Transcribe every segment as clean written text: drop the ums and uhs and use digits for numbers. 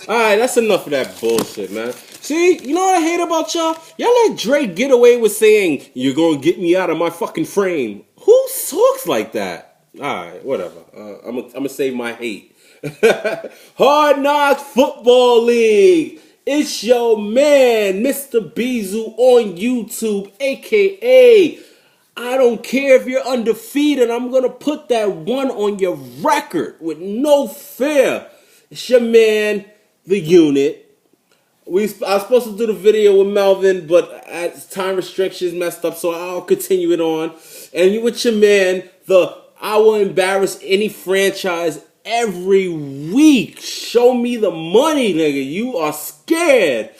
Alright, that's enough of that bullshit, man. See, you know what I hate about y'all? Y'all let Drake get away with saying, "You're gonna get me out of my fucking frame." Who talks like that? Alright, whatever. I'm gonna save my hate. Hard Knocks Football League. It's your man, Mr. Bizu on YouTube, aka I don't care if you're undefeated. I'm gonna put that one on your record with no fear. It's your man, the unit. I was supposed to do the video with Melvin, but as time restrictions messed up, so I'll continue it on. And you with your man, I will embarrass any franchise every week. Show me the money, nigga. You are scared.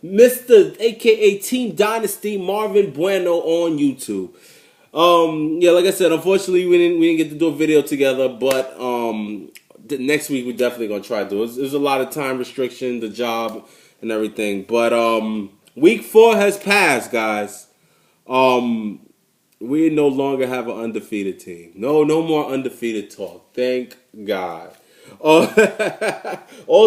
Mr. aka Team Dynasty Marvin Bueno on YouTube. Yeah, like I said, unfortunately we didn't get to do a video together, but next week we're definitely gonna try to do it. There's a lot of time restriction, the job and everything. But week 4 has passed, guys. We no longer have an undefeated team. No more undefeated talk. Thank God. All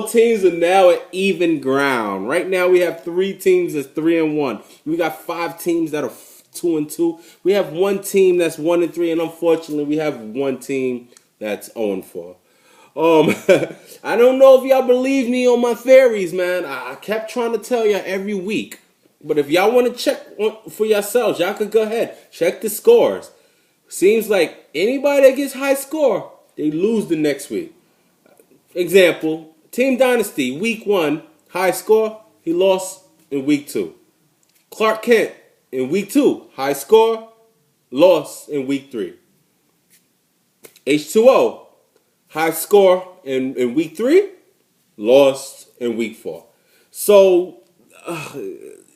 teams are now at even ground. Right now we have 3 teams that's 3-1. We got 5 teams that are 2-2. We have 1 team that's 1-3, and unfortunately we have 1 team that's 0-4. I don't know if y'all believe me on my theories, man. I kept trying to tell y'all every week. But if y'all want to check for yourselves, y'all could go ahead. Check the scores. Seems like anybody that gets high score, they lose the next week. Example, Team Dynasty, week 1, high score, he lost in week 2. Clark Kent, in week 2, high score, lost in week 3. H2O, high score in week 3, lost in week 4. So,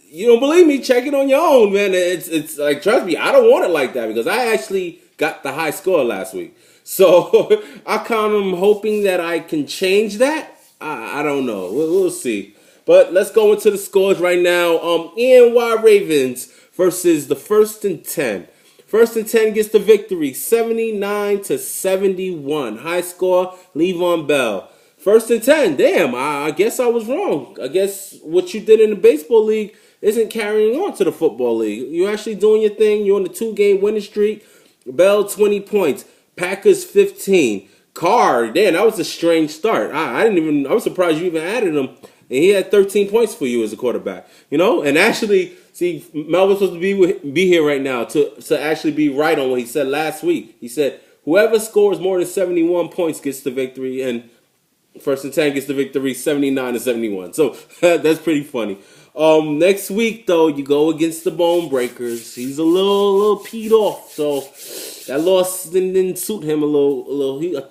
you don't believe me? Check it on your own, man. It's like, trust me, I don't want it like that because I actually got the high score last week. So I kind of am hoping that I can change that. I don't know. We'll see. But let's go into the scores right now. ENY Ravens versus the First and 10. First and 10 gets the victory, 79-71. High score, Le'Veon Bell. First and 10, damn, I guess I was wrong. I guess what you did in the baseball league isn't carrying on to the football league. You're actually doing your thing. You're on the 2-game winning streak. Bell, 20 points. Packers, 15. Carr, damn, that was a strange start. I was surprised you even added him. And he had 13 points for you as a quarterback. You know, and actually, see, Melvin's supposed to be here right now to actually be right on what he said last week. He said, whoever scores more than 71 points gets the victory, and First and 10 gets the victory, 79-71. So that's pretty funny. Next week, though, you go against the Bone Breakers. He's a little peed off, so that loss didn't suit him a little. I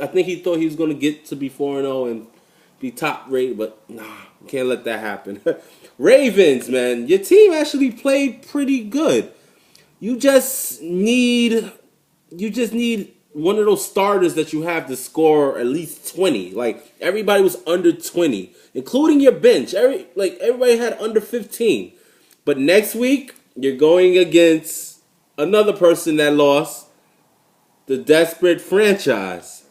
think he thought he was going to get to be 4-0 and be top rated, but nah, can't let that happen. Ravens, man, your team actually played pretty good. You just need one of those starters that you have to score at least 20. Like, everybody was under 20, including your bench. Everybody had under 15. But next week, you're going against another person that lost, the desperate franchise.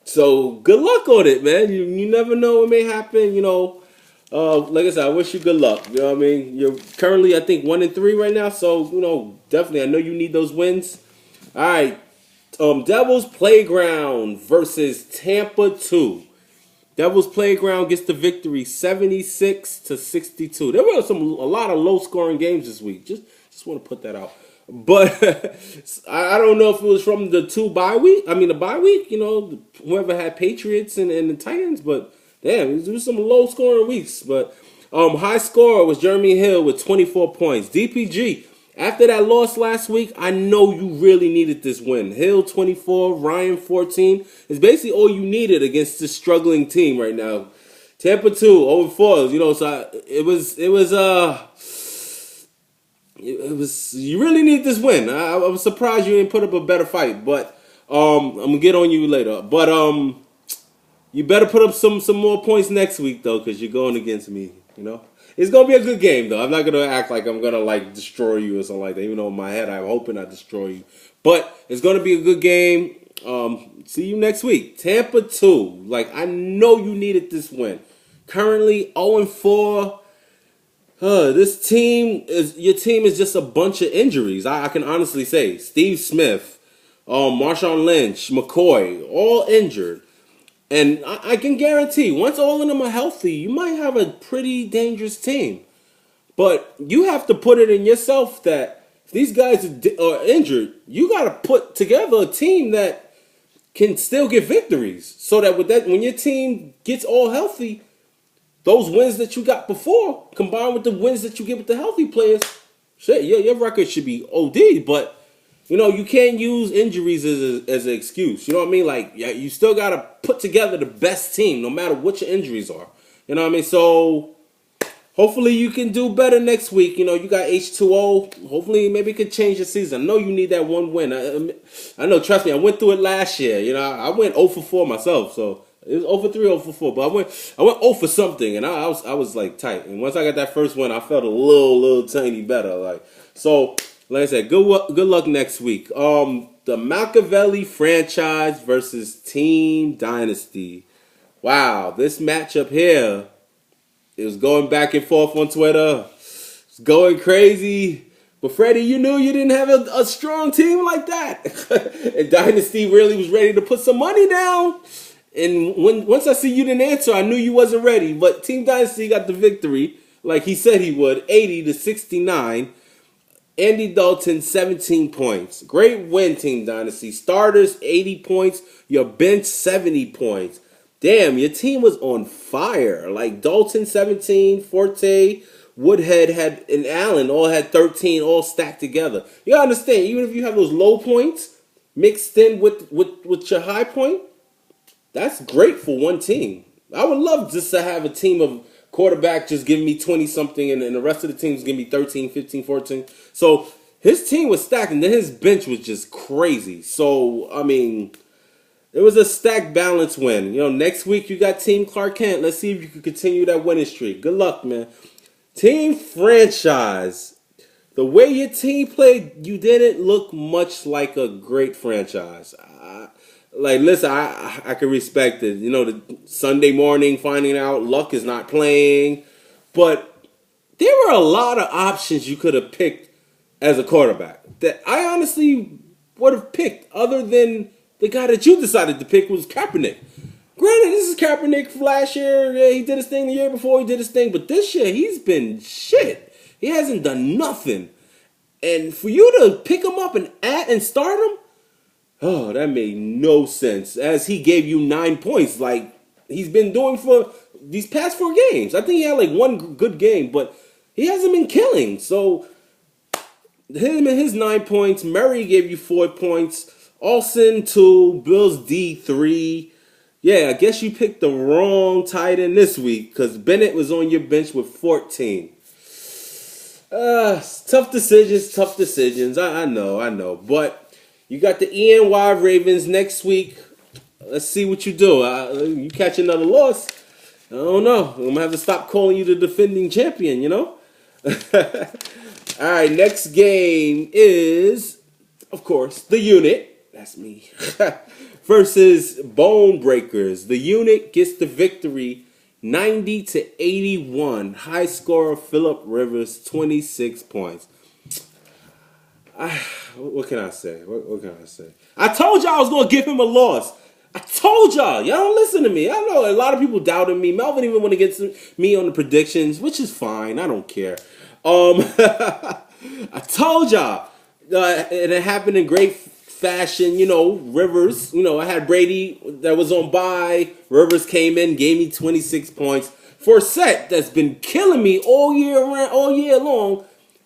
So, good luck on it, man. You never know what may happen, you know. Like I said, I wish you good luck. You know what I mean? You're currently, I think, 1-3 right now. So, you know, definitely, I know you need those wins. All right. Devil's Playground versus Tampa 2. Devil's Playground gets the victory, 76-62. There were a lot of low-scoring games this week. Just want to put that out. But I don't know if it was from the the bye week. You know, whoever had Patriots and the Titans. But damn, there was some low-scoring weeks. But high score was Jeremy Hill with 24 points. DPG. After that loss last week, I know you really needed this win. Hill 24, Ryan 14 is basically all you needed against this struggling team right now. Tampa 2, 0-4, you know, so it was you really need this win. I was surprised you didn't put up a better fight, but I'm gonna get on you later. But you better put up some more points next week though, because you're going against me, you know. It's going to be a good game, though. I'm not going to act like I'm going to, destroy you or something like that. Even though in my head I'm hoping I destroy you. But it's going to be a good game. See you next week. Tampa 2. I know you needed this win. currently 0-4. This team is your team is just a bunch of injuries. I can honestly say Steve Smith, Marshawn Lynch, McCoy, all injured. And I can guarantee once all of them are healthy, you might have a pretty dangerous team. But you have to put it in yourself that if these guys are injured, you got to put together a team that can still get victories. So that when your team gets all healthy, those wins that you got before combined with the wins that you get with the healthy players, shit, your record should be OD. But you can't use injuries as an excuse. You know what I mean? Like, yeah, you still got to put together the best team no matter what your injuries are. You know what I mean? So hopefully you can do better next week. You got H2O. Hopefully maybe it could change your season. I know you need that one win. I know, trust me, I went through it last year. I went 0 for 4 myself. So it was 0 for 3, 0 for 4. But I went 0 for something, and I was like tight. And once I got that first win, I felt a little tiny better. Like I said, good luck next week. The Machiavelli franchise versus Team Dynasty. Wow, this matchup here, it was going back and forth on Twitter. It's going crazy. But Freddie, you knew you didn't have a strong team like that. And Dynasty really was ready to put some money down. And once I see you didn't answer, I knew you wasn't ready. But Team Dynasty got the victory, like he said he would, 80-69. Andy Dalton, 17 points. Great win, Team Dynasty. Starters, 80 points. Your bench, 70 points. Damn, your team was on fire. Like Dalton, 17, Forte, Woodhead and Allen all had 13, all stacked together. You gotta understand, even if you have those low points mixed in with your high point, that's great for one team. I would love just to have a team of quarterback just giving me 20-something and the rest of the teams give me 13, 15, 14. So his team was stacked, and then his bench was just crazy. So, I mean, it was a stacked balance win. Next week you got Team Clark Kent. Let's see if you can continue that winning streak. Good luck, man. Team Franchise. The way your team played, you didn't look much like a great franchise. Listen, I can respect it. The Sunday morning finding out Luck is not playing. But there were a lot of options you could have picked as a quarterback that I honestly would have picked other than the guy that you decided to pick was Kaepernick. Granted, this is Kaepernick last year. Yeah, he did his thing the year before. He did his thing. But this year, he's been shit. He hasn't done nothing. And for you to pick him up and start him, oh, that made no sense. As he gave you 9 points, like he's been doing for these past 4 games. I think he had like one good game, but he hasn't been killing. So him and his 9 points. Murray gave you 4 points. Olsen 2. Bills D 3. Yeah, I guess you picked the wrong tight end this week because Bennett was on your bench with 14. Tough decisions. I know. But you got the ENY Ravens next week. Let's see what you do. You catch another loss, I don't know. I'm going to have to stop calling you the defending champion, All right, next game is, of course, the Unit. That's me. Versus Bone Breakers. The Unit gets the victory 90-81. High scorer Phillip Rivers, 26 points. What can I say? What can I say? I told y'all I was going to give him a loss. I told y'all. Y'all don't listen to me. I know a lot of people doubted me. Melvin even went against me on the predictions, which is fine. I don't care. I told y'all. And it happened in great fashion. Rivers. I had Brady that was on bye. Rivers came in, gave me 26 points. Forsett, that's been killing me all year long,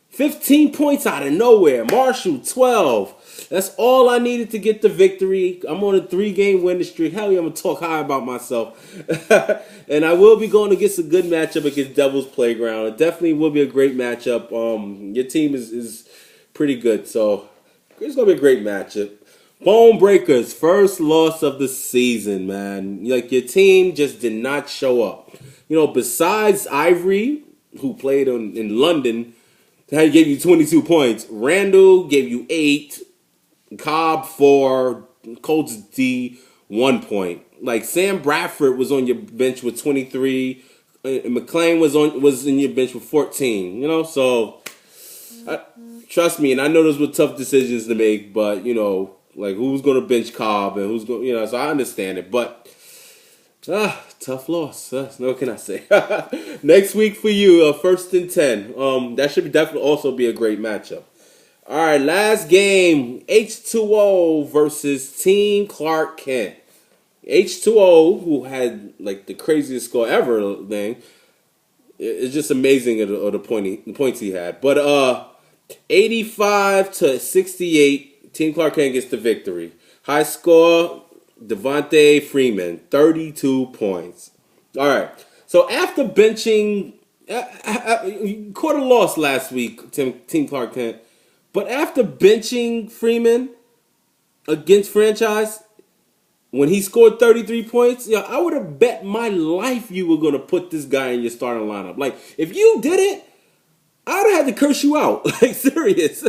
15 points out of nowhere. Marshall, 12. That's all I needed to get the victory. I'm on a 3-game winning streak. Hell yeah, I'm going to talk high about myself. And I will be going against a good matchup against Devil's Playground. It definitely will be a great matchup. Your team is pretty good, so it's going to be a great matchup. Bone Breakers, first loss of the season, man. Like, your team just did not show up. Besides Ivory, who played in London, gave you 22 points. Randall gave you 8. Cobb 4. Colts D 1 point. Like, Sam Bradford was on your bench with 23. and McClain was in your bench with 14. You know, so trust me, and I know those were tough decisions to make, but like who's going to bench Cobb and who's going, so I understand it, but tough loss. What can I say? Next week for you, 1st and 10. That should definitely also be a great matchup. All right, last game, H2O versus Team Clark Kent. H2O, who had like the craziest score ever, thing. It's just amazing at the points he had. But 85-68, Team Clark Kent gets the victory. High score, Devontae Freeman, 32 points. All right. So after benching, you caught a loss last week, Team Clark Kent. But after benching Freeman against franchise, when he scored 33 points, I would have bet my life you were going to put this guy in your starting lineup. Like, if you did it, I would have had to curse you out. Like, serious.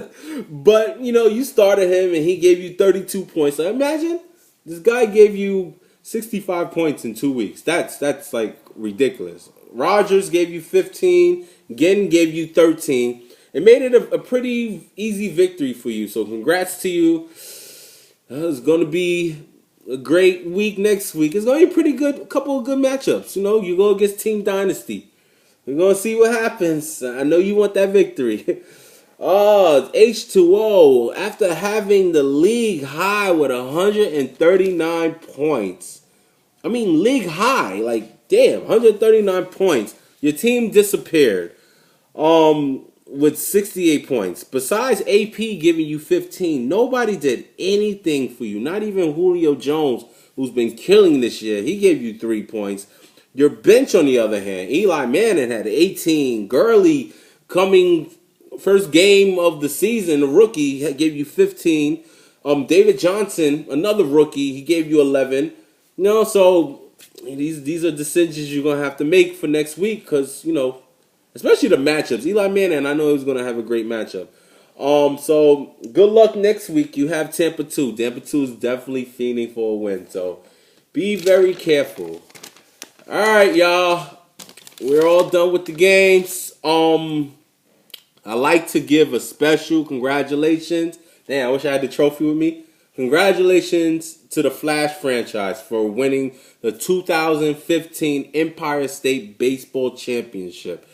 But, you started him and he gave you 32 points. So imagine this guy gave you 65 points in 2 weeks. That's like ridiculous. Rogers gave you 15. Ginn gave you 13. It made it a pretty easy victory for you. So congrats to you. It's going to be a great week next week. It's going to be a pretty good, couple of good matchups. You go against Team Dynasty. We're going to see what happens. I know you want that victory. Oh, H2O, after having the league high with 139 points. I mean, league high. Like, damn, 139 points. Your team disappeared. With 68 points. Besides AP giving you 15, nobody did anything for you. Not even Julio Jones, who's been killing this year. He gave you 3 points. Your bench, on the other hand, Eli Manning had 18. Gurley, coming first game of the season, a rookie, gave you 15. David Johnson, another rookie, he gave you 11. So these are decisions you're going to have to make for next week because, especially the matchups. Eli Manning, I know he's going to have a great matchup. So good luck next week. You have Tampa 2. Tampa 2 is definitely fiending for a win. So be very careful. All right, y'all. We're all done with the games. I like to give a special congratulations. Damn, I wish I had the trophy with me. Congratulations to the Flash franchise for winning the 2015 Empire State Baseball Championship.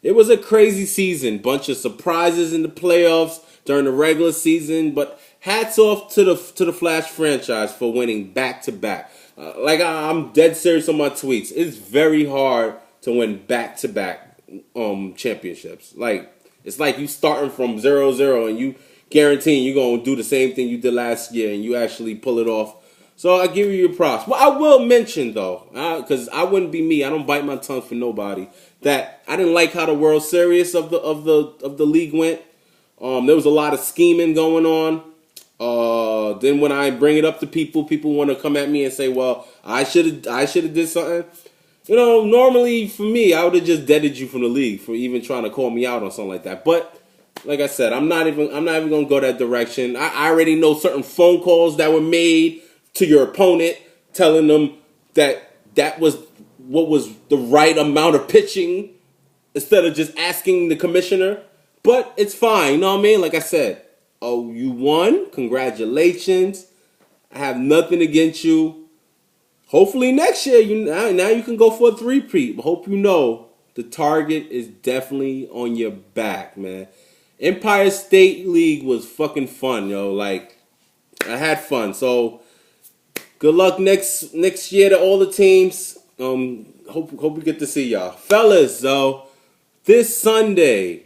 It was a crazy season. Bunch of surprises in the playoffs during the regular season, but hats off to the Flash franchise for winning back-to-back. I'm dead serious on my tweets. It's very hard to win back-to-back championships. Like, it's like you starting from 0-0 and you guaranteeing you're going to do the same thing you did last year and you actually pull it off. So I give you your props. Well, I will mention, though, because I wouldn't be me. I don't bite my tongue for nobody. That I didn't like how the World Series of the league went. There was a lot of scheming going on. Then when I bring it up to people want to come at me and say, "Well, I should have did something." Normally for me, I would have just deaded you from the league for even trying to call me out on something like that. But like I said, I'm not even gonna go that direction. I already know certain phone calls that were made to your opponent, telling them that was what was the right amount of pitching instead of just asking the commissioner. But it's fine, you know what I mean? Like I said, you won. Congratulations. I have nothing against you. Hopefully next year, now you can go for a three-peat. But hope you know the target is definitely on your back, man. Empire State League was fucking fun, yo. Like, I had fun. So, good luck next year to all the teams. Hope we get to see y'all. Fellas, though, this Sunday,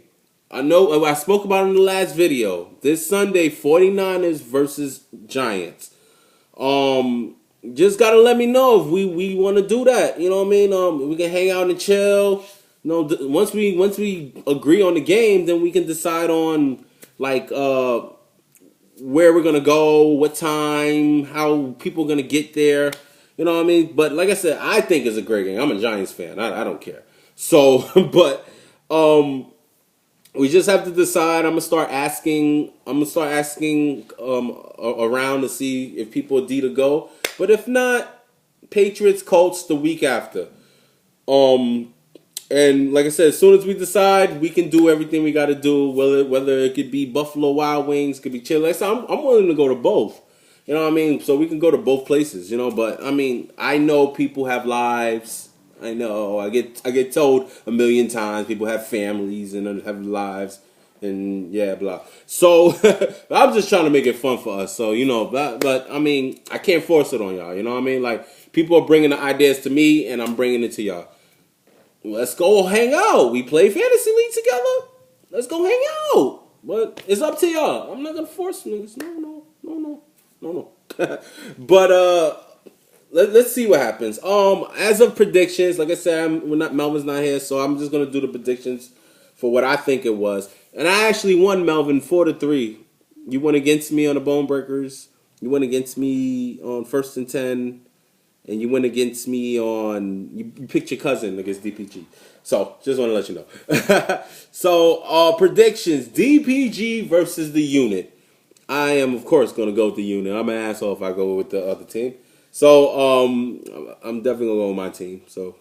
I know I spoke about it in the last video. This Sunday, 49ers versus Giants. Just gotta let me know if we want to do that. You know what I mean? We can hang out and chill. Once we agree on the game, then we can decide on like where we're gonna go, what time, how people are gonna get there. You know what I mean? But like I said, I think it's a great game. I'm a Giants fan. I don't care. So, but we just have to decide. I'm gonna start asking around to see if people are D to go. But if not, Patriots, Colts the week after. And like I said, as soon as we decide, we can do everything we got to do. Whether it could be Buffalo Wild Wings, could be Chili. Like I said, I'm willing to go to both. You know what I mean? So we can go to both places. You know, but I mean, I know people have lives. I know. I get told a million times people have families and have lives, and yeah, blah. So I'm just trying to make it fun for us. So you know, but I mean, I can't force it on y'all. You know what I mean? Like people are bringing the ideas to me, and I'm bringing it to y'all. Let's go hang out. We play fantasy league together. Let's go hang out. But it's up to y'all. I'm not gonna force niggas. No. But let's see what happens. As of predictions, like I said, Melvin's not here, so I'm just gonna do the predictions for what I think it was. And I actually won, Melvin, 4-3. You went against me on the Bone Breakers. You went against me on First and 10. And you went against me on you picked your cousin against DPG. So just want to let you know. So predictions: DPG versus the unit. I am of course going to go with the unit. I'm an asshole if I go with the other team. So I'm definitely gonna go with my team. So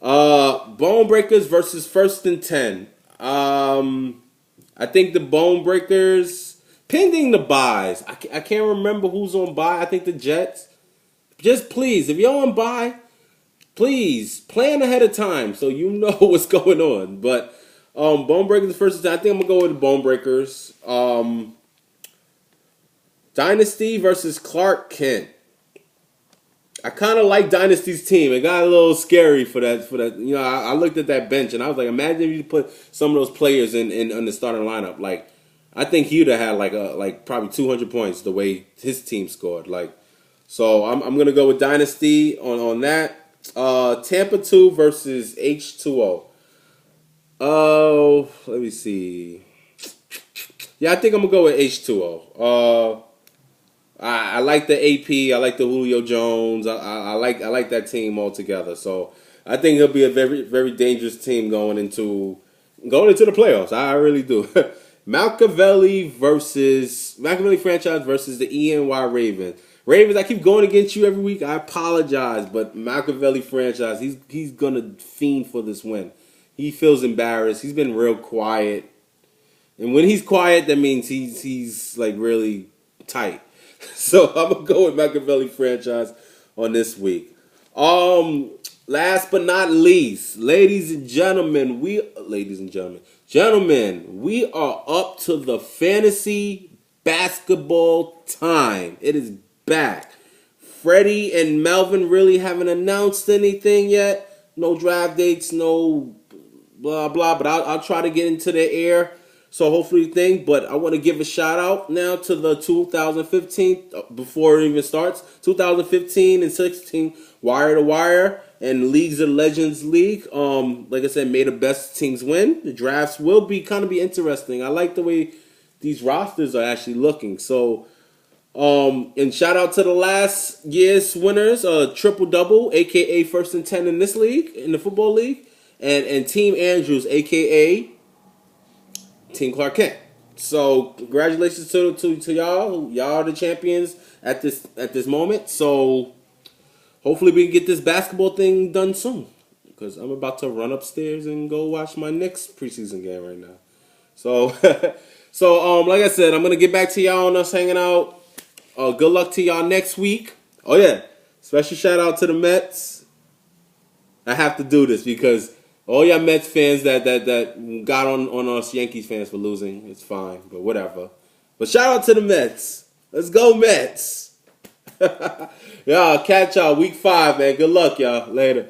Bone Breakers versus First and 10. I think the Bone Breakers pending the buys. I can't remember who's on buy. I think the Jets. Just please, if y'all on buy, please plan ahead of time so you know what's going on. But Bone Breakers first time. I think I'm gonna go with the Bone Breakers. Dynasty versus Clark Kent. I kind of like Dynasty's team. It got a little scary for that. You know, I looked at that bench and I was like, imagine if you put some of those players in the starting lineup. Like, I think he'd have had like probably 200 points the way his team scored. Like. So I'm gonna go with Dynasty on that. Tampa 2 versus H2O. Oh, let me see. Yeah, I think I'm gonna go with H2O. I like the AP. I like the Julio Jones. I like that team altogether. So I think it'll be a very very dangerous team going into the playoffs. I really do. Machiavelli franchise versus the ENY Ravens. Ravens, I keep going against you every week. I apologize, but Machiavelli franchise, he's gonna fiend for this win. He feels embarrassed. He's been real quiet, and when he's quiet, that means he's like really tight. So I'm gonna go with Machiavelli franchise on this week. Last but not least, gentlemen, we are up to the fantasy basketball time. It is back. Freddie and Melvin really haven't announced anything yet. No draft dates, no blah blah. But I'll try to get into the air. So hopefully thing. But I want to give a shout out now to the 2015 before it even starts. 2015 and 16 wire to wire and Leagues of Legends League. Like I said, may the best teams win. The drafts will be interesting. I like the way these rosters are actually looking. So. And shout out to the last year's winners, Triple Double, aka First and 10 in this league, in the football league, and Team Andrews, aka Team Clark Kent. So congratulations to y'all. Y'all are the champions at this moment. So hopefully we can get this basketball thing done soon. Because I'm about to run upstairs and go watch my next preseason game right now. So like I said, I'm gonna get back to y'all on us hanging out. Good luck to y'all next week. Oh yeah, special shout out to the Mets. I have to do this because all y'all Mets fans that got on us Yankees fans for losing, it's fine, but whatever. But shout out to the Mets. Let's go Mets. Y'all catch y'all week 5, man. Good luck, y'all. Later.